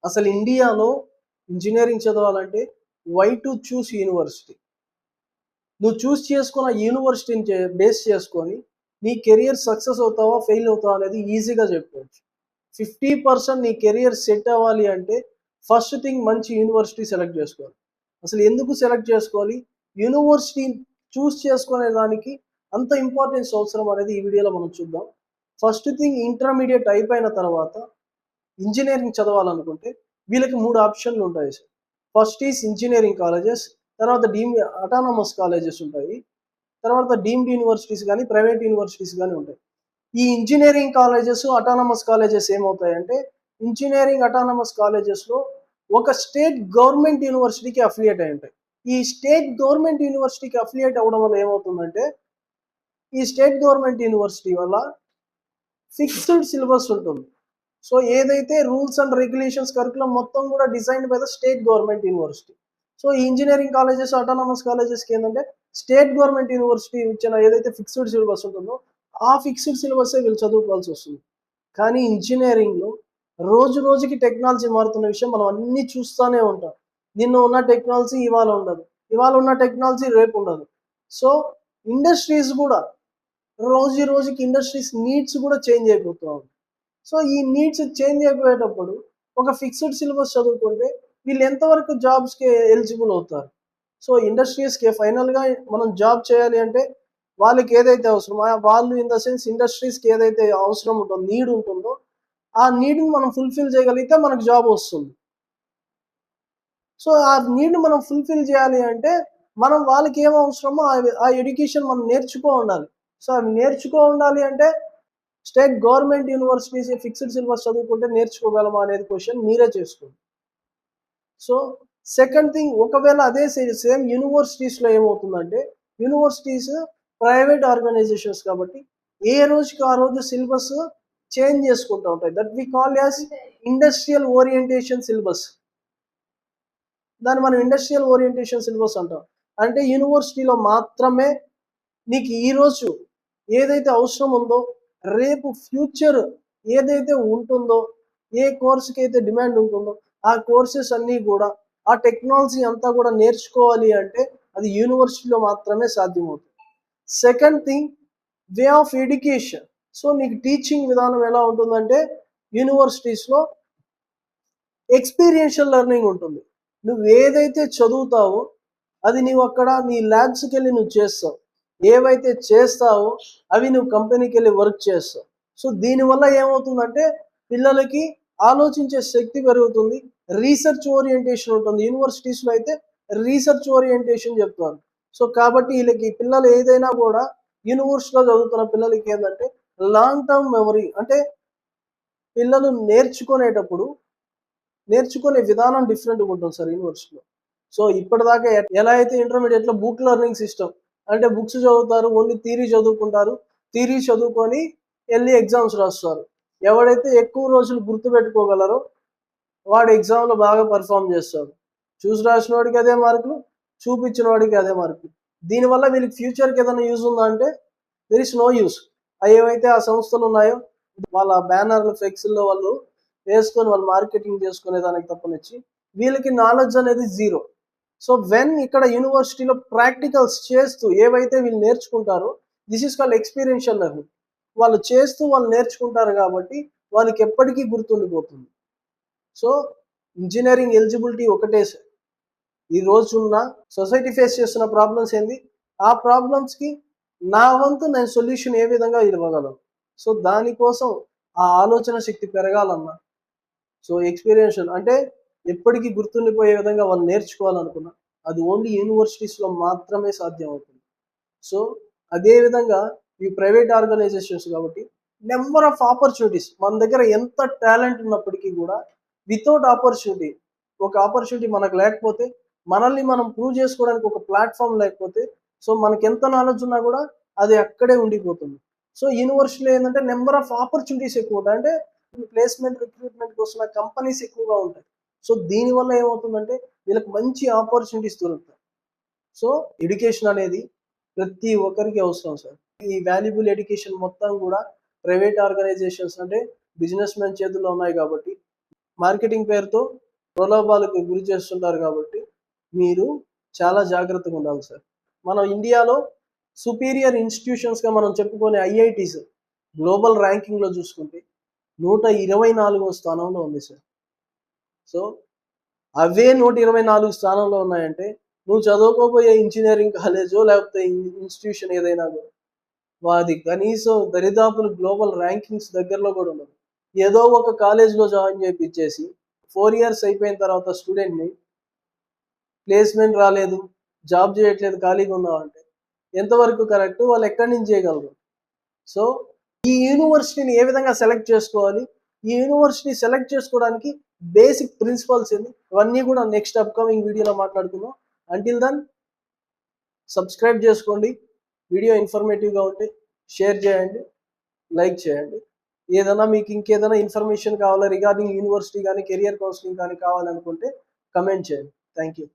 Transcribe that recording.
అసలు ఇండియాలో ఇంజినీరింగ్ చదవాలంటే వై టు చూస్ యూనివర్సిటీ. నువ్వు చూస్ చేసుకున్న యూనివర్సిటీని బేస్ చేసుకొని నీ కెరియర్ సక్సెస్ అవుతావా ఫెయిల్ అవుతావా అనేది ఈజీగా చెప్పుకోవచ్చు. 50% నీ కెరియర్ సెట్ అవ్వాలి అంటే ఫస్ట్ థింగ్ మంచి యూనివర్సిటీ సెలెక్ట్ చేసుకోవాలి. అసలు ఎందుకు సెలెక్ట్ చేసుకోవాలి, యూనివర్సిటీ చూస్ చేసుకునే దానికి అంత ఇంపార్టెన్స్ అవసరం అనేది ఈ వీడియోలో మనం చూద్దాం. ఫస్ట్ థింగ్, ఇంటర్మీడియట్ అయిపోయిన తర్వాత ఇంజినీరింగ్ చదవాలనుకుంటే వీళ్ళకి 3 ఆప్షన్లు ఉంటాయి sir. First is engineering colleges, తర్వాత డీమ్డ్ అటానమస్ కాలేజెస్ ఉంటాయి, తర్వాత డీమ్డ్ యూనివర్సిటీస్ కానీ ప్రైవేట్ యూనివర్సిటీస్ కానీ ఉంటాయి. ఈ ఇంజినీరింగ్ కాలేజెస్ అటానమస్ కాలేజెస్ ఏమవుతాయంటే, ఇంజినీరింగ్ అటానమస్ కాలేజెస్లో ఒక స్టేట్ గవర్నమెంట్ యూనివర్సిటీకి అఫిలియేట్ అయి ఉంటాయి. ఈ స్టేట్ గవర్నమెంట్ యూనివర్సిటీకి అఫిలియేట్ అవ్వడం వల్ల ఏమవుతుందంటే, ఈ స్టేట్ గవర్నమెంట్ యూనివర్సిటీ వల్ల ఫిక్స్డ్ సిలబస్ ఉంటుంది. సో ఏదైతే రూల్స్ అండ్ రెగ్యులేషన్స్ కరికులం మొత్తం కూడా design by the state government university. So ఈ ఇంజనీరింగ్ కాలేజెస్ అటానమస్ కాలేజెస్కి ఏంటంటే స్టేట్ గవర్నమెంట్ యూనివర్సిటీ ఇచ్చిన ఏదైతే ఫిక్స్డ్ సిలబస్ ఉంటుందో ఆ ఫిక్స్డ్ సిలబసే వీళ్ళు చదువుకోవాల్సి వస్తుంది. కానీ ఇంజనీరింగ్లో రోజు రోజుకి టెక్నాలజీ మారుతున్న విషయం మనం అన్నీ చూస్తూనే ఉంటాం. నిన్న ఉన్న టెక్నాలజీ ఇవాళ ఉండదు, ఇవాళ ఉన్న టెక్నాలజీ రేపు ఉండదు. సో ఇండస్ట్రీస్ కూడా రోజు రోజుకి ఇండస్ట్రీస్ నీడ్స్ కూడా చేంజ్ అయిపోతూ ఉంటాయి. సో ఈ నీడ్స్ చేంజ్ అయిపోయేటప్పుడు ఒక ఫిక్స్డ్ సిలబస్ చదువుకుంటే వీళ్ళు ఎంతవరకు జాబ్స్కి ఎలిజిబుల్ అవుతారు. సో ఇండస్ట్రీస్కి ఫైనల్గా మనం జాబ్ చేయాలి అంటే వాళ్ళకి ఏదైతే అవసరమో వాళ్ళు ఇన్ ద సెన్స్ ఇండస్ట్రీస్కి ఏదైతే అవసరం ఉంటుందో నీడ్ ఉంటుందో ఆ నీడ్ని మనం ఫుల్ఫిల్ చేయగలిగితే మనకు జాబ్ వస్తుంది. సో ఆ నీడ్ని మనం ఫుల్ఫిల్ చేయాలి అంటే మనం వాళ్ళకి ఏం అవసరమో ఆ ఎడ్యుకేషన్ మనం నేర్చుకో ఉండాలి. సో అవి నేర్చుకో ఉండాలి అంటే state government universities fixed syllabus చదువుకుంటే నేర్చుకోగలమా అనేది క్వశ్చన్ మీరే చేసుకోండి. సో సెకండ్ థింగ్, ఒకవేళ అదే సేమ్ యూనివర్సిటీస్లో ఏమవుతుందంటే యూనివర్సిటీస్ ప్రైవేట్ ఆర్గనైజేషన్స్ కాబట్టి ఏ రోజుకి ఆ రోజు సిలబస్ చేంజ్ చేసుకుంటూ ఉంటాయి. That we call as industrial orientation syllabus. దాన్ని మనం ఇండస్ట్రియల్ ఓరియంటేషన్ సిలబస్ అంటాం. అంటే యూనివర్సిటీలో మాత్రమే నీకు ఈరోజు ఏదైతే అవసరం ఉందో రేపు ఫ్యూచర్ ఏదైతే ఉంటుందో ఏ కోర్సుకి అయితే డిమాండ్ ఉంటుందో ఆ కోర్సెస్ అన్నీ కూడా ఆ టెక్నాలజీ అంతా కూడా నేర్చుకోవాలి అంటే అది యూనివర్సిటీలో మాత్రమే సాధ్యమవుతుంది. Second thing, way of education. So నీకు టీచింగ్ విధానం ఎలా ఉంటుందంటే యూనివర్సిటీస్లో ఎక్స్పీరియన్షియల్ లెర్నింగ్ ఉంటుంది. నువ్వు ఏదైతే చదువుతావో అది నువ్వు అక్కడ నీ ల్యాబ్స్కి వెళ్ళి నువ్వు చేస్తావు, ఏవైతే చేస్తావో అవి నువ్వు కంపెనీకి వెళ్ళి వర్క్ చేస్తావు. సో దీనివల్ల ఏమవుతుందంటే పిల్లలకి ఆలోచించే శక్తి పెరుగుతుంది, రీసెర్చ్ ఓరియంటేషన్ ఉంటుంది. యూనివర్సిటీస్లో అయితే రీసెర్చ్ ఓరియంటేషన్ చెప్తారు. సో కాబట్టి వీళ్ళకి పిల్లలు ఏదైనా కూడా యూనివర్సిటీలో చదువుతున్న పిల్లలకి ఏంటంటే లాంగ్ టర్మ్ మెమరీ, అంటే పిల్లలు నేర్చుకునే విధానం డిఫరెంట్గా ఉంటుంది సార్ యూనివర్సిటీలో. సో ఇప్పటిదాకా ఎలా అయితే ఇంటర్మీడియట్లో బుక్ లెర్నింగ్ సిస్టమ్, అంటే బుక్స్ చదువుతారు, ఓన్లీ థియరీ చదువుకుంటారు, థియరీ చదువుకొని వెళ్ళి ఎగ్జామ్స్ రాస్తారు. ఎవడైతే ఎక్కువ రోజులు గుర్తుపెట్టుకోగలరో వాడు ఎగ్జామ్లో బాగా పర్ఫామ్ చేస్తాడు. చూసి రాసిన వాడికి అదే మార్కులు, చూపించిన వాడికి అదే మార్కులు. దీనివల్ల వీళ్ళకి ఫ్యూచర్కి ఏదైనా యూజ్ ఉందా అంటే దెర్ ఇస్ నో యూస్. ఏవైతే ఆ సంస్థలు ఉన్నాయో వాళ్ళ బ్యానర్లు ఫ్లెక్స్లో వాళ్ళు వేసుకొని వాళ్ళు మార్కెటింగ్ చేసుకునే దానికి తప్పనిచ్చి వీళ్ళకి నాలెడ్జ్ అనేది జీరో. సో వెన్ ఇక్కడ యూనివర్సిటీలో ప్రాక్టికల్స్ చేస్తూ ఏవైతే వీళ్ళు నేర్చుకుంటారో this is called experiential learning. వాళ్ళు చేస్తూ వాళ్ళు నేర్చుకుంటారు కాబట్టి వాళ్ళకి ఎప్పటికీ గుర్తుండిపోతుంది. సో ఇంజనీరింగ్ ఎలిజిబిలిటీ ఒకటే సార్. ఈ రోజున్న సొసైటీ ఫేస్ చేస్తున్న ప్రాబ్లమ్స్ ఏంది, ఆ ప్రాబ్లమ్స్కి నా వంతు నేను సొల్యూషన్ ఏ విధంగా ఇవ్వగలను. సో దానికోసం ఆ ఆలోచన శక్తి పెరగాలన్నా, సో ఎక్స్పీరియన్షియల్ అంటే ఎప్పటికీ గుర్తుండిపోయే విధంగా వాళ్ళు నేర్చుకోవాలనుకున్నా అది ఓన్లీ యూనివర్సిటీస్లో మాత్రమే సాధ్యం అవుతుంది. సో అదేవిధంగా ఈ ప్రైవేట్ ఆర్గనైజేషన్స్ కాబట్టి నెంబర్ ఆఫ్ ఆపర్చునిటీస్, మన దగ్గర ఎంత టాలెంట్ ఉన్నప్పటికీ కూడా వితౌట్ ఆపర్చునిటీ, ఒక ఆపర్చునిటీ మనకు లేకపోతే, మనల్ని మనం ప్రూవ్ చేసుకోవడానికి ఒక ప్లాట్ఫామ్ లేకపోతే, సో మనకి ఎంత నాలెడ్జ్ ఉన్నా కూడా అది అక్కడే ఉండిపోతుంది. సో యూనివర్సిటీలో ఏంటంటే నెంబర్ ఆఫ్ ఆపర్చునిటీస్ ఎక్కువ ఉంటాయి, అంటే ప్లేస్మెంట్ రిక్రూట్మెంట్ కోసం కంపెనీస్ ఎక్కువగా ఉంటాయి. సో దీనివల్ల ఏమవుతుందంటే వీళ్ళకి మంచి ఆపర్చునిటీస్ దొరుకుతాయి. సో ఎడ్యుకేషన్ అనేది ప్రతి ఒక్కరికి అవసరం సార్. ఈ వాల్యుబుల్ ఎడ్యుకేషన్ మొత్తం కూడా ప్రైవేట్ ఆర్గనైజేషన్స్ అంటే బిజినెస్ మెన్ చేతుల్లో ఉన్నాయి కాబట్టి మార్కెటింగ్ పేరుతో ప్రలోభాలకు గురి చేస్తుంటారు కాబట్టి మీరు చాలా జాగ్రత్తగా ఉండాలి సార్. మన ఇండియాలో సుపీరియర్ ఇన్స్టిట్యూషన్స్గా మనం చెప్పుకునే ఐఐటీస్ గ్లోబల్ ర్యాంకింగ్లో చూసుకుంటే 124వ స్థానంలో ఉంది సార్. సో అవే 124 స్థానంలో ఉన్నాయంటే నువ్వు చదువుకోబోయే ఇంజనీరింగ్ కాలేజో లేకపోతే ఇన్స్టిట్యూషన్ ఏదైనా వాది కనీసం దరిదాపులు గ్లోబల్ ర్యాంకింగ్స్ దగ్గరలో కూడా ఉండదు. ఏదో ఒక కాలేజ్లో జాయిన్ చేయించేసి 4 ఇయర్స్ అయిపోయిన తర్వాత స్టూడెంట్ని ప్లేస్మెంట్ రాలేదు, జాబ్ చేయట్లేదు, ఖాళీగా ఉన్నామంటే ఎంతవరకు కరెక్ట్? వాళ్ళు ఎక్కడి నుంచి చేయగలరు? సో ఈ యూనివర్సిటీని ఏ విధంగా సెలెక్ట్ చేసుకోవాలి, ఈ యూనివర్సిటీ సెలెక్ట్ చేసుకోవడానికి బేసిక్ ప్రిన్సిపల్స్ ఏంది, ఇవన్నీ కూడా నెక్స్ట్ అప్కమింగ్ వీడియోలో మాట్లాడుకుందాం. అంటిల్ దెన్ సబ్స్క్రైబ్ చేసుకోండి. వీడియో ఇన్ఫర్మేటివ్గా ఉంటే షేర్ చేయండి, లైక్ చేయండి. ఏదైనా మీకు ఇంకేదైనా ఇన్ఫర్మేషన్ కావాలా రిగార్డింగ్ యూనివర్సిటీ కానీ కెరియర్ కౌన్సిలింగ్ కానీ కావాలనుకుంటే కమెంట్ చేయండి. Thank you.